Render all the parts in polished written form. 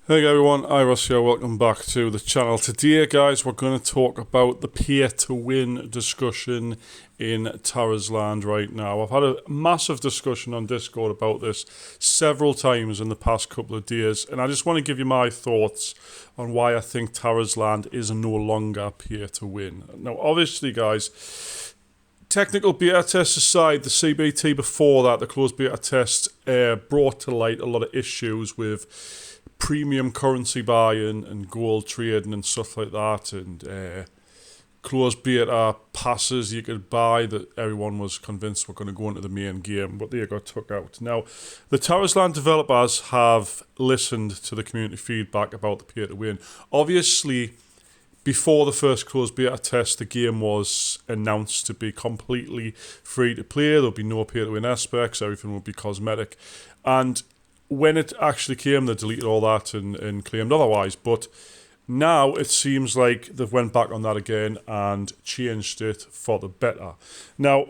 Hey everyone, Iros here, welcome back to the channel. Today guys, we're going to talk about the pay to win discussion in Tarisland right now. I've had a massive discussion on Discord about this several times in the past couple of days, and I just want to give you my thoughts on why I think Tarisland is no longer pay to win. Now obviously guys, technical beta tests aside, the CBT before that, the closed beta test, brought to light a lot of issues with premium currency buying and gold trading and stuff like that, and closed beta passes you could buy that everyone was convinced were going to go into the main game, but they got took out. Now, the Tarisland developers have listened to the community feedback about the pay to win. Obviously, before the first closed beta test, the game was announced to be completely free to play. There'll be no pay to win aspects, everything will be cosmetic, and when it actually came, they deleted all that and claimed otherwise. But now it seems like they've went back on that again and changed it for the better. Now,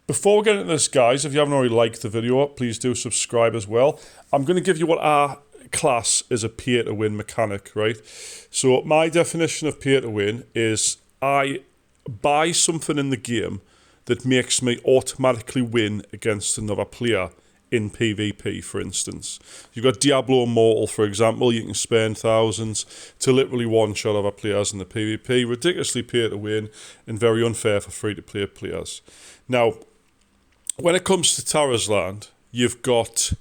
before we get into this, guys, if you haven't already liked the video, please do subscribe as well. I'm going to give you what our class is a pay-to-win mechanic, right? So my definition of pay-to-win is I buy something in the game that makes me automatically win against another player in PvP, for instance. You've got Diablo Immortal, for example. You can spend thousands to literally one-shot other players in the PvP. Ridiculously pay to win and very unfair for free-to-play players. Now, when it comes to Tarisland, you've got,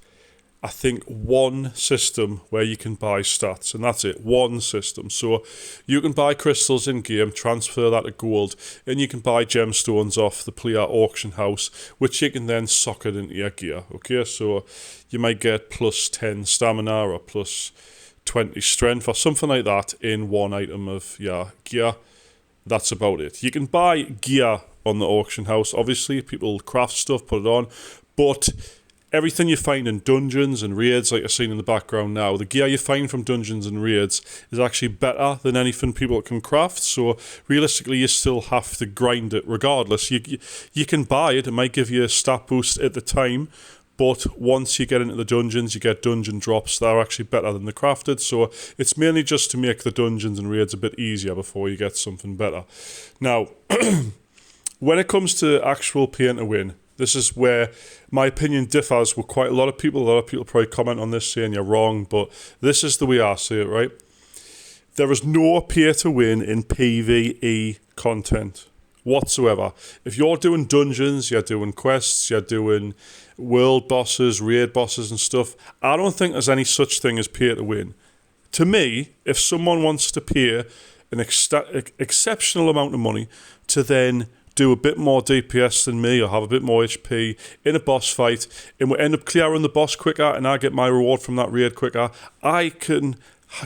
I think, one system where you can buy stats, and that's it, one system. So you can buy crystals in-game, transfer that to gold, and you can buy gemstones off the player auction house, which you can then socket into your gear, okay? So you might get plus 10 stamina or plus 20 strength or something like that in one item of your gear. That's about it. You can buy gear on the auction house, obviously. People craft stuff, put it on, but everything you find in dungeons and raids, like you're seeing in the background now, the gear you find from dungeons and raids is actually better than anything people can craft. So realistically, you still have to grind it regardless. You can buy it. It might give you a stat boost at the time, but once you get into the dungeons, you get dungeon drops that are actually better than the crafted. So it's mainly just to make the dungeons and raids a bit easier before you get something better. Now, when it comes to actual pay to win, this is where my opinion differs with quite a lot of people. A lot of people probably comment on this saying you're wrong, but this is the way I see it, right? There is no pay to win in PvE content whatsoever. If you're doing dungeons, you're doing quests, you're doing world bosses, raid bosses and stuff, I don't think there's any such thing as pay to win. To me, if someone wants to pay an exceptional amount of money to then do a bit more DPS than me or have a bit more HP in a boss fight, and we end up clearing the boss quicker and I get my reward from that raid quicker, I can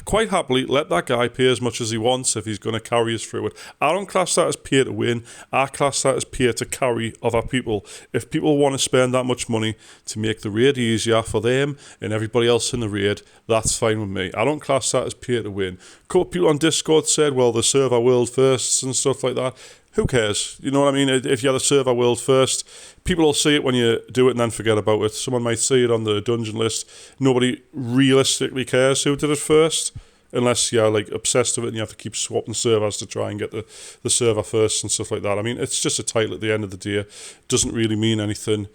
quite happily let that guy pay as much as he wants if he's going to carry us through it. I don't class that as pay to win. I class that as pay to carry other people. If people want to spend that much money to make the raid easier for them and everybody else in the raid, that's fine with me. I don't class that as pay to win. A couple of people on Discord said, well, the server world firsts and stuff like that. Who cares? You know what I mean? If you're the server world first, people will see it when you do it and then forget about it. Someone might see it on the dungeon list. Nobody realistically cares who did it first, unless you're like obsessed with it and you have to keep swapping servers to try and get the server first and stuff like that. I mean, it's just a title at the end of the day. It doesn't really mean anything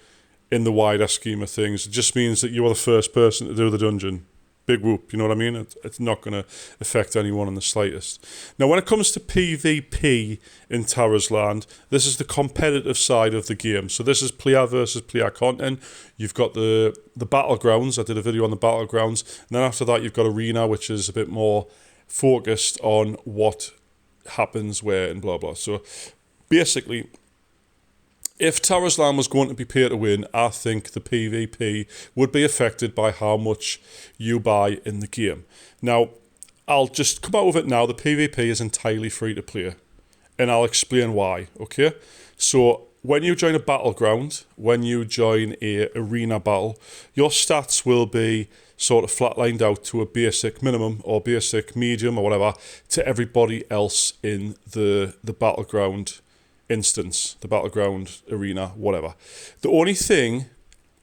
in the wider scheme of things. It just means that you are the first person to do the dungeon. Big whoop, you know what I mean? It's not going to affect anyone in the slightest. Now, when it comes to PvP in Tarisland, this is the competitive side of the game. So this is player versus player content. You've got the battlegrounds. I did a video on the battlegrounds. And then after that, you've got arena, which is a bit more focused on what happens where and blah, blah. So basically, if Tarisland was going to be pay to win, I think the PvP would be affected by how much you buy in the game. Now, I'll just come out with it now. The PvP is entirely free to play, and I'll explain why, okay? So when you join a battleground, when you join a arena battle, your stats will be sort of flatlined out to a basic minimum or basic medium or whatever to everybody else in the battleground instance, the battleground arena, whatever. The only thing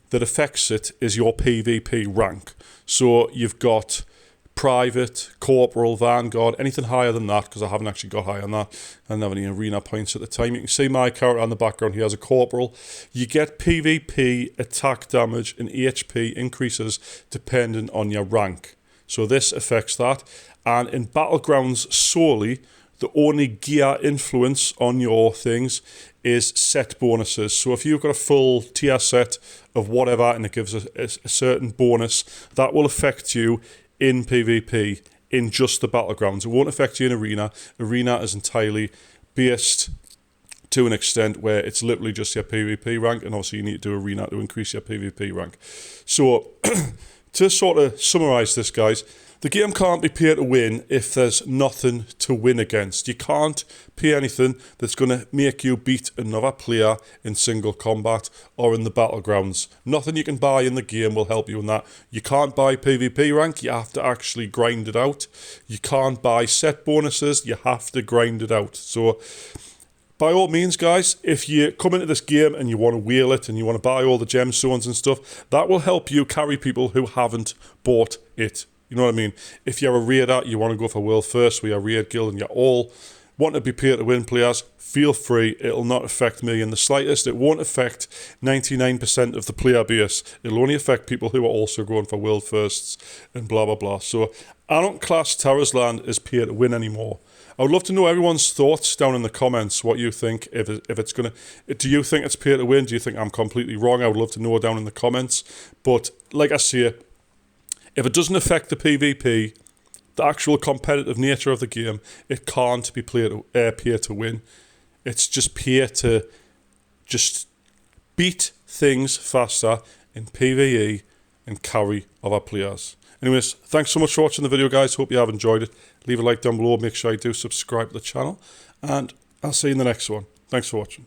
that affects it is your PvP rank. So you've got private, corporal, vanguard, anything higher than that, because I haven't actually got higher than that. I didn't have any arena points at the time. You can see my character on the background here as a corporal. You get PvP attack damage and HP increases depending on your rank. So this affects that. And in battlegrounds solely, the only gear influence on your things is set bonuses. So if you've got a full tier set of whatever and it gives a certain bonus, that will affect you in PvP, in just the battlegrounds. It won't affect you in arena. Arena is entirely based to an extent where it's literally just your PvP rank, and obviously you need to do arena to increase your PvP rank. So to sort of summarize this, guys, the game can't be pay to win if there's nothing to win against. You can't pay anything that's going to make you beat another player in single combat or in the battlegrounds. Nothing you can buy in the game will help you in that. You can't buy PvP rank, you have to actually grind it out. You can't buy set bonuses, you have to grind it out. So by all means, guys, if you come into this game and you want to wheel it and you want to buy all the gemstones and stuff, that will help you carry people who haven't bought it. You know what I mean? If you're a raider, you want to go for world first with your raid guild and you're all want to be pay to win players, feel free. It'll not affect me in the slightest. It won't affect 99% of the player base. It'll only affect people who are also going for world firsts and blah, blah, blah. So I don't class Tarisland as pay to win anymore. I would love to know everyone's thoughts down in the comments, what you think, if it's going to... Do you think it's pay to win? Do you think I'm completely wrong? I would love to know down in the comments. But like I say, if it doesn't affect the PvP, the actual competitive nature of the game, it can't be pay to win. It's just pay to just beat things faster in PvE and carry other players. Anyways, thanks so much for watching the video, guys. Hope you have enjoyed it. Leave a like down below. Make sure you do subscribe to the channel. And I'll see you in the next one. Thanks for watching.